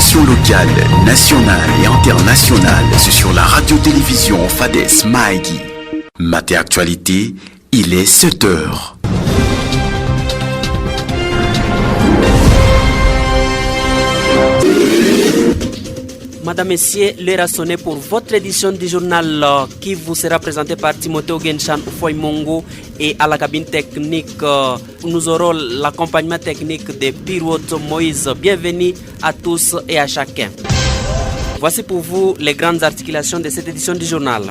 L'information locale, nationale et internationale, c'est sur la radio-télévision Fades Mahagi. Maté Actualité, il est 7h. Madame, Messieurs, l'heure a sonné pour votre édition du journal qui vous sera présentée par Timothée Ogenchan Oufoy Mongo et à la cabine technique, nous aurons l'accompagnement technique de Pirote Moïse. Bienvenue à tous et à chacun. Voici pour vous les grandes articulations de cette édition du journal.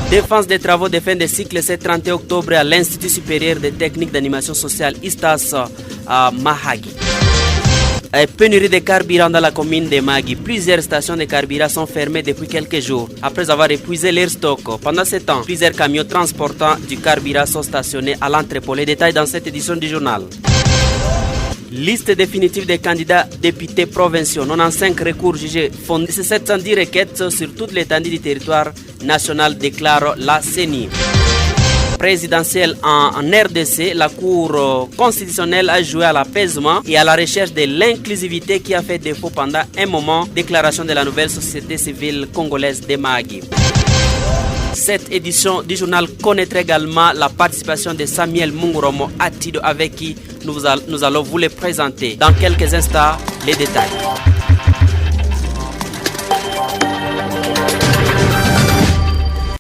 Défense des travaux de fin de cycle ce 31 octobre à l'Institut supérieur des techniques d'animation sociale ISTAS à Mahagi. Pénurie de carburant dans la commune de Mahagi. Plusieurs stations de carburant sont fermées depuis quelques jours après avoir épuisé leur stock. Pendant ce temps, plusieurs camions transportant du carburant sont stationnés à l'entrepôt. Les détails dans cette édition du journal. Liste définitive des candidats députés provinciaux. 95 recours jugés fondés. 710 requêtes sur toute l'étendue du territoire national, déclare la CENI. Présidentielle en RDC, la Cour constitutionnelle a joué à l'apaisement et à la recherche de l'inclusivité qui a fait défaut pendant un moment. Déclaration de la nouvelle société civile congolaise de Mahagi. Cette édition du journal connaîtra également la participation de Samuel Munguromo Atido avec qui nous allons vous les présenter. Dans quelques instants, les détails.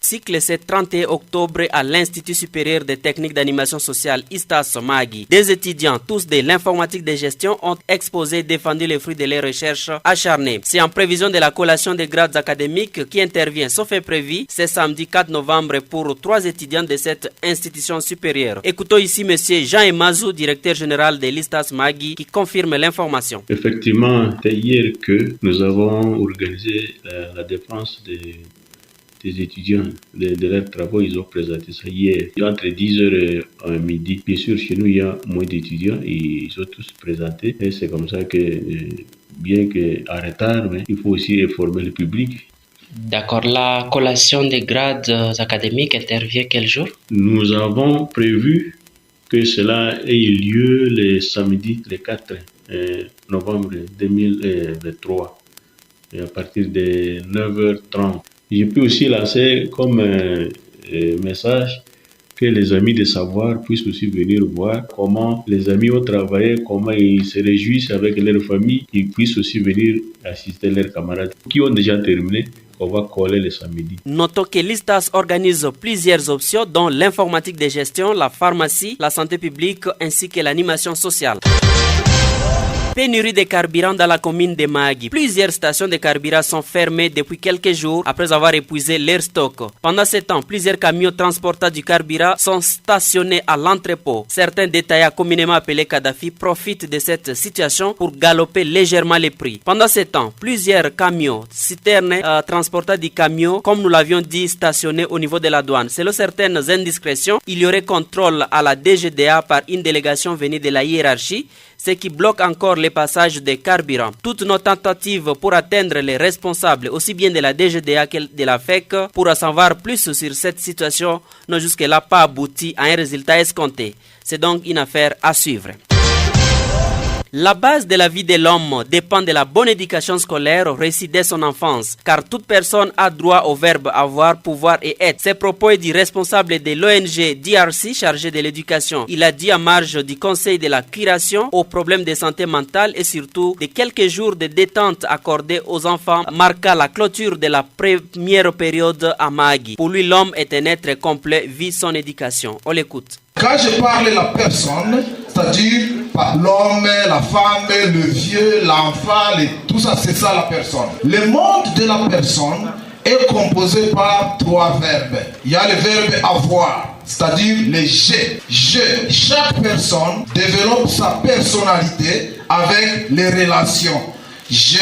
Cycle ce 31 octobre à l'Institut supérieur des techniques d'animation sociale ISTAS Mahagi. Des étudiants, tous de l'informatique de gestion, ont exposé et défendu les fruits de leurs recherches acharnées. C'est en prévision de la collation des grades académiques qui intervient, sauf imprévu, ce samedi 4 novembre pour 3 étudiants de cette institution supérieure. Écoutons ici M. Jean Emazou, directeur général de l'ISTAS Mahagi, qui confirme l'information. Effectivement, c'est hier que nous avons organisé la défense des étudiants de leurs travaux. Ils ont présenté ça hier entre 10h et midi. Bien sûr, chez nous, il y a moins d'étudiants et ils ont tous présenté. Et c'est comme ça que, bien qu'en retard, mais il faut aussi informer le public. D'accord. La collation des grades académiques intervient quel jour? Nous avons prévu que cela ait lieu le samedi, le 4 novembre 2023, et à partir de 9h30. Je peux aussi lancer comme message que les amis de savoir puissent aussi venir voir comment les amis ont travaillé, comment ils se réjouissent avec leur famille. Ils puissent aussi venir assister leurs camarades qui ont déjà terminé. On va coller le samedi. Notons que l'ISTAS organise plusieurs options dont l'informatique de gestion, la pharmacie, la santé publique ainsi que l'animation sociale. Pénurie de carburant dans la commune de Mahagi. Plusieurs stations de carburant sont fermées depuis quelques jours après avoir épuisé leur stock. Pendant ce temps, plusieurs camions transportant du carburant sont stationnés à l'entrepôt. Certains détaillants communément appelés Kadhafi profitent de cette situation pour galoper légèrement les prix. Pendant ce temps, plusieurs camions, citernes transportant du camion, comme nous l'avions dit, stationnés au niveau de la douane. Selon certaines indiscrétions, il y aurait contrôle à la DGDA par une délégation venue de la hiérarchie, ce qui bloque encore les passages des carburants. Toutes nos tentatives pour atteindre les responsables, aussi bien de la DGDA que de la FEC, pour en savoir plus sur cette situation, n'ont jusque-là pas abouti à un résultat escompté. C'est donc une affaire à suivre. La base de la vie de l'homme dépend de la bonne éducation scolaire réussie dès son enfance, car toute personne a droit au verbe avoir, pouvoir et être. Ces propos est du responsable de l'ONG DRC chargé de l'éducation. Il a dit à marge du conseil de la curation aux problèmes de santé mentale et surtout de quelques jours de détente accordés aux enfants marqua la clôture de la première période à Mahagi. Pour lui, l'homme est un être complet, vit son éducation. On l'écoute. Quand je parle de la personne, c'est-à-dire l'homme, la femme, le vieux, l'enfant, tout ça, c'est ça la personne. Le monde de la personne est composé par 3 verbes. Il y a le verbe avoir, c'est-à-dire les je. Chaque personne développe sa personnalité avec les relations. Je,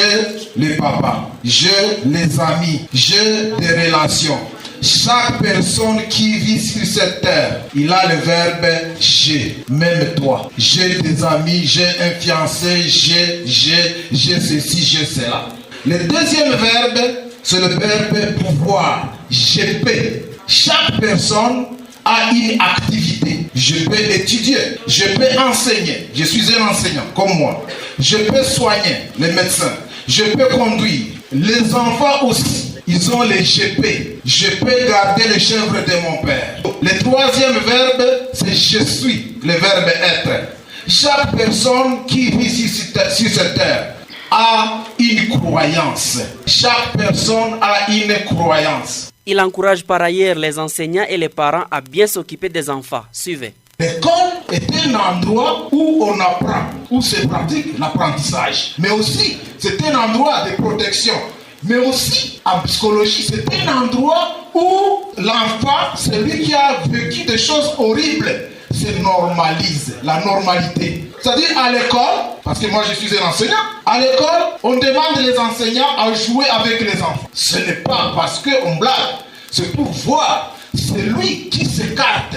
les papas, je, les amis, je, des relations. Chaque personne qui vit sur cette terre, il a le verbe j'ai, même toi. J'ai des amis, j'ai un fiancé, j'ai ceci, j'ai cela. Le deuxième verbe, c'est le verbe pouvoir. Je peux. Chaque personne a une activité. Je peux étudier, je peux enseigner. Je suis un enseignant comme moi. Je peux soigner les médecins. Je peux conduire. Les enfants aussi, ils ont les GP. Je peux garder les chèvres de mon père. Le troisième verbe, c'est je suis, le verbe être. Chaque personne qui vit sur cette terre a une croyance. Chaque personne a une croyance. Il encourage par ailleurs les enseignants et les parents à bien s'occuper des enfants. Suivez. L'école est un endroit où on apprend, où se pratique l'apprentissage. Mais aussi, c'est un endroit de protection. Mais aussi, en psychologie, c'est un endroit où l'enfant, celui qui a vécu des choses horribles, se normalise, la normalité. C'est-à-dire à l'école, parce que moi je suis un enseignant, à l'école, on demande les enseignants à jouer avec les enfants. Ce n'est pas parce qu'on blague, c'est pour voir celui qui s'écarte.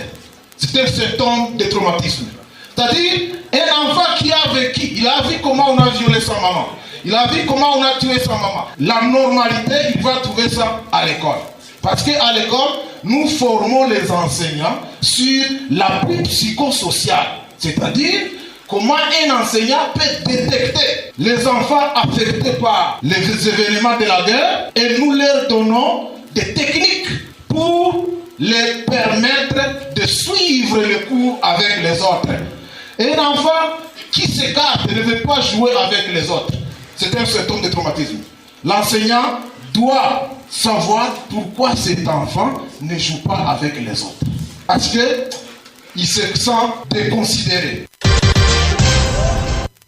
C'est un symptôme de traumatisme. C'est-à-dire, un enfant qui a vécu, il a vu comment on a violé sa maman. Il a vu comment on a tué sa maman. La normalité, il va trouver ça à l'école. Parce qu'à l'école, nous formons les enseignants sur l'appui psychosocial. C'est-à-dire, comment un enseignant peut détecter les enfants affectés par les événements de la guerre et nous leur donnons des techniques pour les permettre de suivre le cours avec les autres. Et un enfant qui s'écarte ne veut pas jouer avec les autres. C'est un symptôme de traumatisme. L'enseignant doit savoir pourquoi cet enfant ne joue pas avec les autres. Parce qu'il se sent déconsidéré.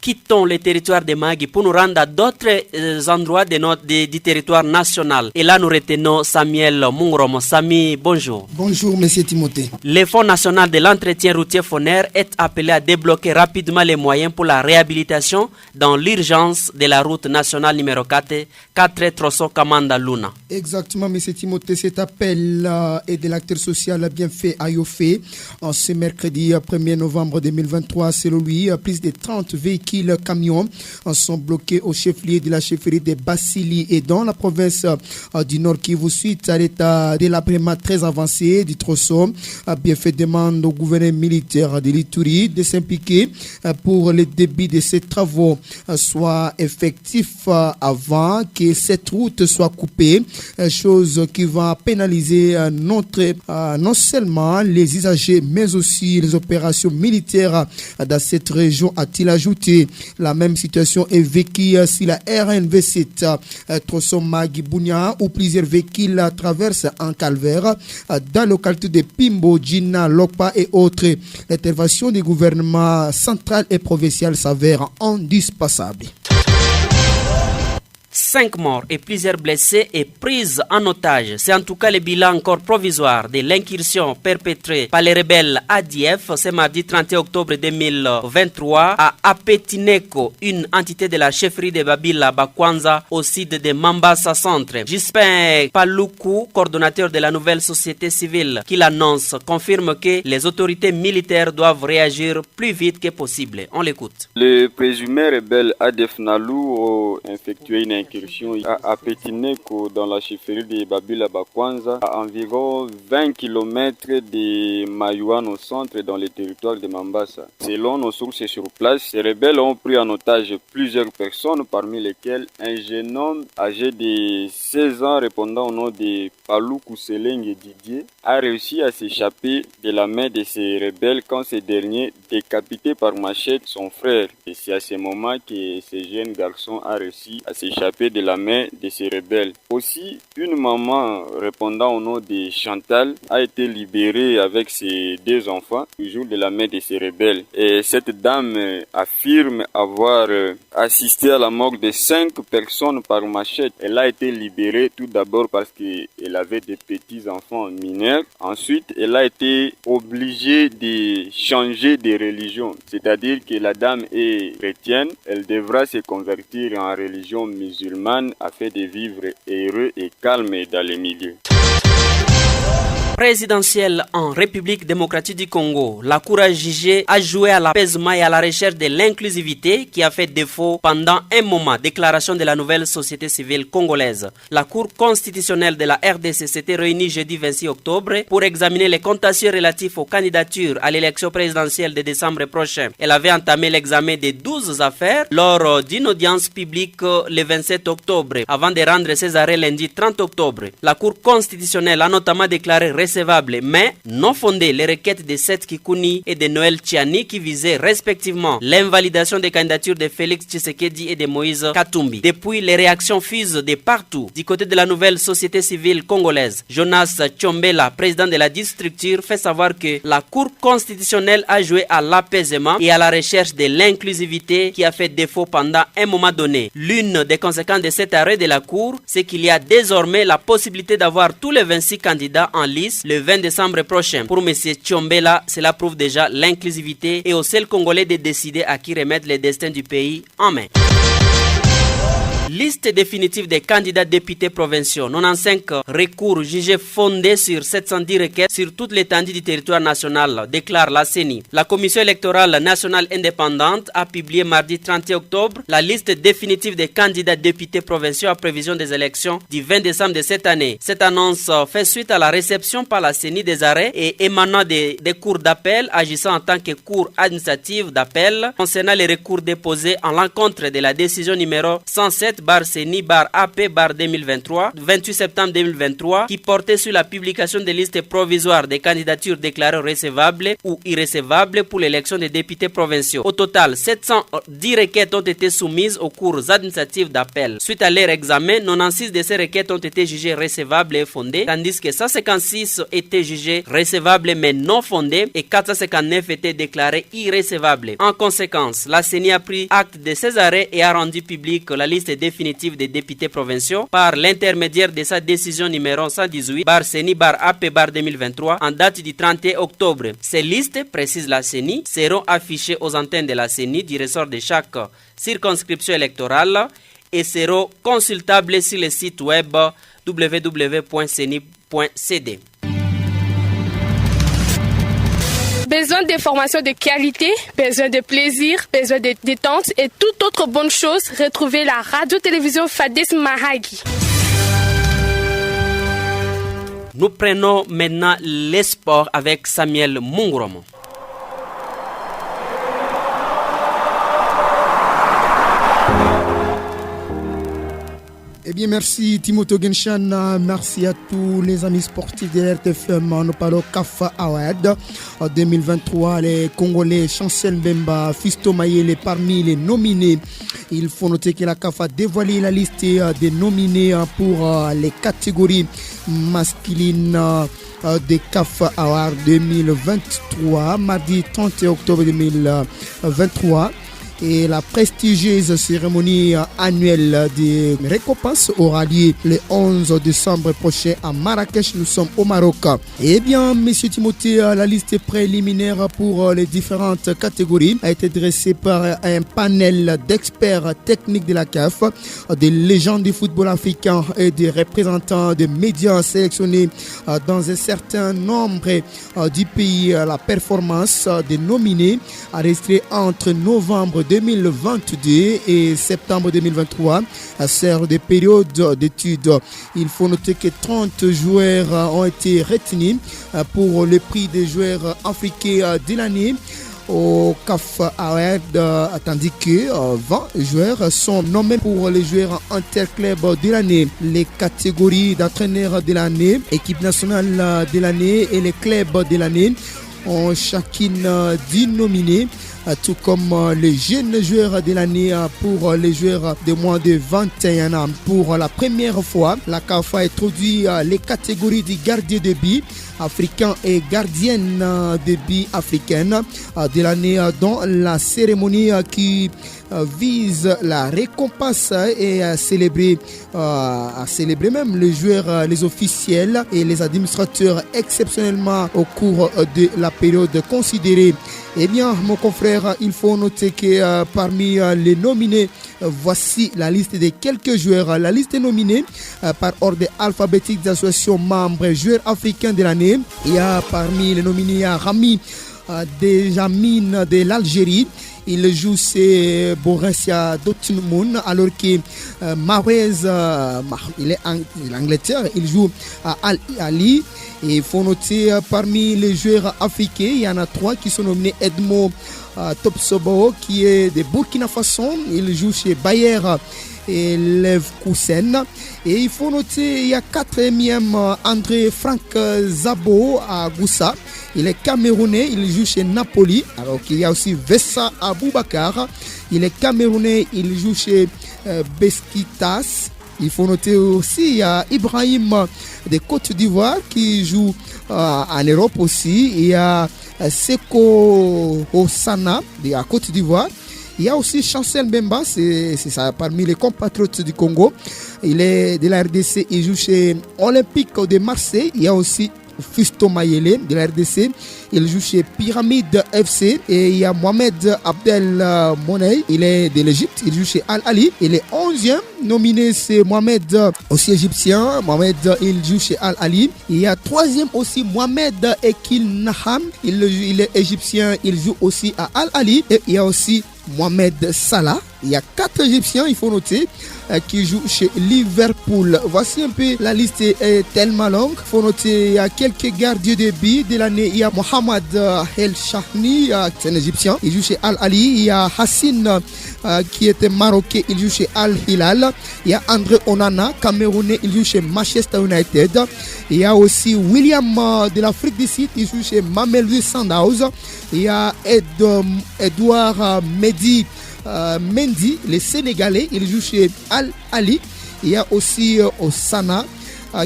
Quittons le territoire de Mahagi pour nous rendre à d'autres endroits du territoire national. Et là, nous retenons Samuel Mungrom. Sami, bonjour. Bonjour, monsieur Timothée. Le Fonds national de l'entretien routier FONER est appelé à débloquer rapidement les moyens pour la réhabilitation dans l'urgence de la route nationale numéro 4 Trosso Kamanda Luna. Exactement, monsieur Timothée. Cet appel est de l'acteur social Bienfait Ayofé. En ce mercredi 1er novembre 2023, selon lui, plus de 30 véhicules camions sont bloqués au chef-lieu de la chefferie de Basili et dans la province du Nord Kivu suite à l'état de l'aprément très avancé du Trosso. Bienfait demande au gouvernement militaire de l'Ituri de s'impliquer pour le début de ces travaux soit effectif avant que cette route soit coupée, chose qui va pénaliser non seulement les usagers mais aussi les opérations militaires dans cette région, a-t-il ajouté. La même situation est vécue si la RNV7 Trosso Mahagi Bunia où plusieurs véhicules traversent un calvaire dans la localité de Pimbo, Djina, Lokpa et autres. L'intervention du gouvernement central et provincial s'avère indispensable. 5 morts et plusieurs blessés et prises en otage. C'est en tout cas le bilan encore provisoire de l'incursion perpétrée par les rebelles ADF ce mardi 31 octobre 2023 à Apetineko, une entité de la chefferie de Babila Bakwanza au sud de Mambasa Centre. Jispin Paluku, coordonnateur de la nouvelle société civile qui l'annonce, confirme que les autorités militaires doivent réagir plus vite que possible. On l'écoute. Les présumés rebelles ADF Nalu ont effectué une incursion à Apetineko dans la chefferie de Babila Bakwanza à environ 20 km de Mayouan au centre dans le territoire de Mambasa. Selon nos sources sur place, les rebelles ont pris en otage plusieurs personnes parmi lesquelles un jeune homme âgé de 16 ans répondant au nom de Palou Kousseleng et Didier a réussi à s'échapper de la main de ces rebelles quand ce dernier décapité par machette son frère. Et c'est à ce moment que ce jeune garçon a réussi à s'échapper de la main de ces rebelles. Aussi, une maman répondant au nom de Chantal a été libérée avec ses 2 enfants, toujours de la main de ces rebelles. Et cette dame affirme avoir assisté à la mort de 5 personnes par machette. Elle a été libérée tout d'abord parce qu'elle avait des petits enfants mineurs. Ensuite, elle a été obligée de changer de religion. C'est-à-dire que la dame est chrétienne, elle devra se convertir en religion musulmane afin de vivre heureux et calme dans les milieux. Présidentielle en République démocratique du Congo, la Cour a jugé à jouer à l'apaisement et à la recherche de l'inclusivité qui a fait défaut pendant un moment. Déclaration de la nouvelle société civile congolaise. La Cour constitutionnelle de la RDC s'était réunie jeudi 26 octobre pour examiner les contentieux relatifs aux candidatures à l'élection présidentielle de décembre prochain. Elle avait entamé l'examen des 12 affaires lors d'une audience publique le 27 octobre avant de rendre ses arrêts lundi 30 octobre. La Cour constitutionnelle a notamment déclaré recevable mais non fondée les requêtes de Seth Kikuni et de Noël Tchiani qui visaient respectivement l'invalidation des candidatures de Félix Tshisekedi et de Moïse Katumbi. Depuis, les réactions fusent de partout. Du côté de la nouvelle société civile congolaise, Jonas Tchombela, président de la structure, fait savoir que la Cour constitutionnelle a joué à l'apaisement et à la recherche de l'inclusivité qui a fait défaut pendant un moment donné. L'une des conséquences de cet arrêt de la Cour, c'est qu'il y a désormais la possibilité d'avoir tous les 26 candidats en lice le 20 décembre prochain. Pour M. Tchombela, cela prouve déjà l'inclusivité et au seul Congolais de décider à qui remettre le destin du pays en main. Liste définitive des candidats députés provinciaux. 95 recours jugés fondés sur 710 requêtes sur toute l'étendue du territoire national, déclare la CENI. La Commission électorale nationale indépendante a publié mardi 30 octobre la liste définitive des candidats députés provinciaux à prévision des élections du 20 décembre de cette année. Cette annonce fait suite à la réception par la CENI des arrêts et émanant des cours d'appel agissant en tant que cour administrative d'appel concernant les recours déposés en l'encontre de la décision numéro 107/CENI/AP/2023 28 septembre 2023 qui portait sur la publication des listes provisoires des candidatures déclarées recevables ou irrecevables pour l'élection des députés provinciaux. Au total, 710 requêtes ont été soumises aux cours administratifs d'appel. Suite à leur examen, 96 de ces requêtes ont été jugées recevables et fondées, tandis que 156 étaient jugées recevables mais non fondées et 459 étaient déclarées irrecevables. En conséquence, la CENI a pris acte de ces arrêts et a rendu publique la liste définitive des députés provinciaux par l'intermédiaire de sa décision numéro 118/CENI/AP/2023 en date du 31 octobre. Ces listes, précise la CENI, seront affichées aux antennes de la CENI du ressort de chaque circonscription électorale et seront consultables sur le site web www.ceni.cd. Besoin d'informations de qualité, besoin de plaisir, besoin de détente et toute autre bonne chose, retrouvez la radio-télévision Fades Mahagi. Nous prenons maintenant les sports avec Samuel Munguromo. Eh bien, merci Timothée Genshan, merci à tous les amis sportifs de l'RTFM. Nous parlons CAF Award. En 2023, les Congolais Chancel Mbemba, Fisto Mayele parmi les nominés. Il faut noter que la CAF a dévoilé la liste des nominés pour les catégories masculines des CAF Award 2023, mardi 30 octobre 2023. Et la prestigieuse cérémonie annuelle des récompenses aura lieu le 11 décembre prochain à Marrakech. Nous sommes au Maroc. Eh bien, Monsieur Timothée, la liste préliminaire pour les différentes catégories a été dressée par un panel d'experts techniques de la CAF, des légendes du football africain et des représentants des médias sélectionnés dans un certain nombre du pays. La performance des nominés a resté entre novembre 2022 et septembre 2023 sert de période d'études. Il faut noter que 30 joueurs ont été retenus pour le prix des joueurs africains de l'année au CAF Award, tandis que 20 joueurs sont nommés pour les joueurs interclub de l'année, les catégories d'entraîneurs de l'année, équipe nationale de l'année et les clubs de l'année ont chacune 10 nominés, tout comme les jeunes joueurs de l'année pour les joueurs de moins de 21 ans. Pour la première fois, la CAF a introduit les catégories de gardiens de but africains et gardiennes de but africaines de l'année dans la cérémonie qui vise la récompense et à célébrer même les joueurs, les officiels et les administrateurs exceptionnellement au cours de la période considérée. Eh bien, mon confrère, il faut noter que parmi les nominés Voici la liste des quelques joueurs. La liste est nominée par ordre alphabétique d'association membres joueurs africains de l'année. Il y a parmi les nominés Rami Djamine de l'Algérie. Il joue chez Borussia Dortmund alors que Mahrez, il est en Angleterre, il joue à Al Ahly. Et il faut noter parmi les joueurs africains, il y en a 3 qui sont nominés. Edmo Topsobo qui est de Burkina Faso, il joue chez Bayer et Leverkusen. Et il faut noter, il y a 4e André Frank Zabo à Goussa. Il est camerounais, il joue chez Napoli. Alors qu'il y a aussi Vessa Aboubakar. Il est camerounais, il joue chez Besiktas. Il faut noter aussi, il y a Ibrahim de Côte d'Ivoire qui joue en Europe aussi. Il y a Seko Osana de la Côte d'Ivoire. Il y a aussi Chancel Mbemba, c'est ça, parmi les compatriotes du Congo. Il est de la RDC, il joue chez Olympique de Marseille. Il y a aussi Fisto Mayele de la RDC, il joue chez Pyramide FC. Et il y a Mohamed Abdel Money, il est de l'Égypte, il joue chez Al Ahly. Il est 11e nominé, c'est Mohamed, aussi égyptien. Mohamed, il joue chez Al Ahly. Il y a 3e aussi Mohamed Ekil Naham, il est égyptien, il joue aussi à Al Ahly. Et il y a aussi Mohamed Salah. Il y a 4 Égyptiens, il faut noter, qui jouent chez Liverpool. Voici un peu, la liste est tellement longue. Il faut noter, il y a quelques gardiens de but de l'année. Il y a Mohamed El Shahni, c'est un Égyptien, il joue chez Al Ahly. Il y a Hassine, qui était marocain, il joue chez Al Hilal. Il y a André Onana, camerounais, il joue chez Manchester United. Il y a aussi William de l'Afrique du Sud, il joue chez Mamelodi Sundowns. Il y a Edouard Mendy, le Sénégalais, il joue chez Al Ahly. Il y a aussi Osana,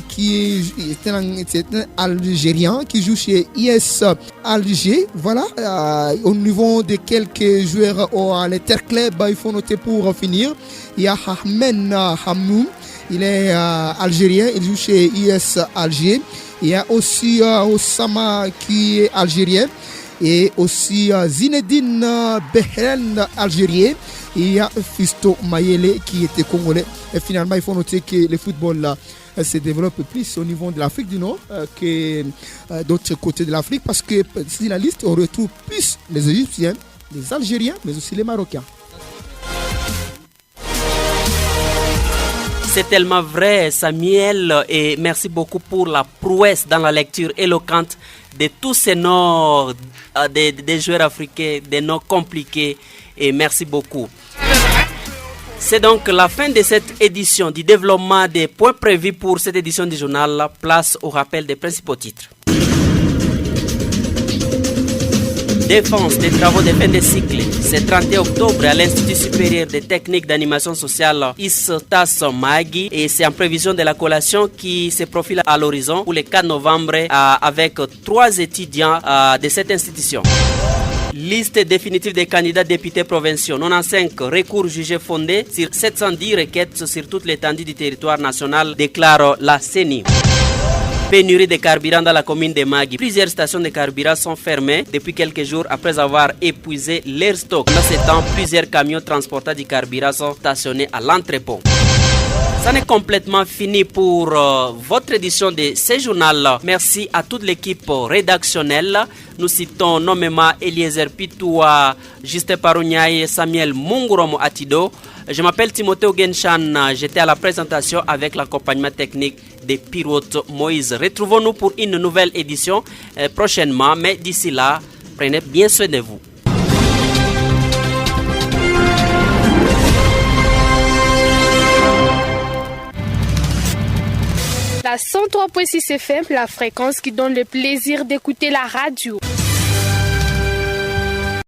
qui est un Algérien qui joue chez IS Alger. Voilà, au niveau de quelques joueurs à l'Interclub, il faut noter pour finir. Il y a Ahmed Hamoum, il est algérien, il joue chez IS Alger. Il y a aussi Osama qui est algérien. Et aussi Zinedine Behren, algérien. Il y a Fisto Mayele qui était congolais. Et finalement, il faut noter que le football se développe plus au niveau de l'Afrique du Nord que d'autres côtés de l'Afrique. Parce que si la liste, on retrouve plus les Égyptiens, les Algériens, mais aussi les Marocains. C'est tellement vrai, Samuel, et merci beaucoup pour la prouesse dans la lecture éloquente de tous ces noms des joueurs africains, des noms compliqués, et merci beaucoup. C'est donc la fin de cette édition du développement des points prévus pour cette édition du journal. Place au rappel des principaux titres. Défense des travaux de fin de cycle. C'est 31 octobre à l'Institut supérieur des techniques d'animation sociale ISTAS Magui et c'est en prévision de la collation qui se profile à l'horizon pour le 4 novembre avec 3 étudiants de cette institution. Liste définitive des candidats députés provinciaux. 95 recours jugés fondés sur 710 requêtes sur toute l'étendue du territoire national, déclare la CENI. Pénurie de carburant dans la commune de Magui. Plusieurs stations de carburant sont fermées depuis quelques jours après avoir épuisé leur stock. Dans ce temps, plusieurs camions transportant du carburant sont stationnés à l'entrepôt. Ça n'est complètement fini pour votre édition de ce journal. Merci à toute l'équipe rédactionnelle. Nous citons nommément Eliezer Pitoua, Justin Parouniaï, Samuel Munguromo Atido. Je m'appelle Timothée Ogenchan. J'étais à la présentation avec l'accompagnement technique de Pirote Moïse. Retrouvons-nous pour une nouvelle édition prochainement. Mais d'ici là, prenez bien soin de vous. La 103.6 FM, la fréquence qui donne le plaisir d'écouter la radio.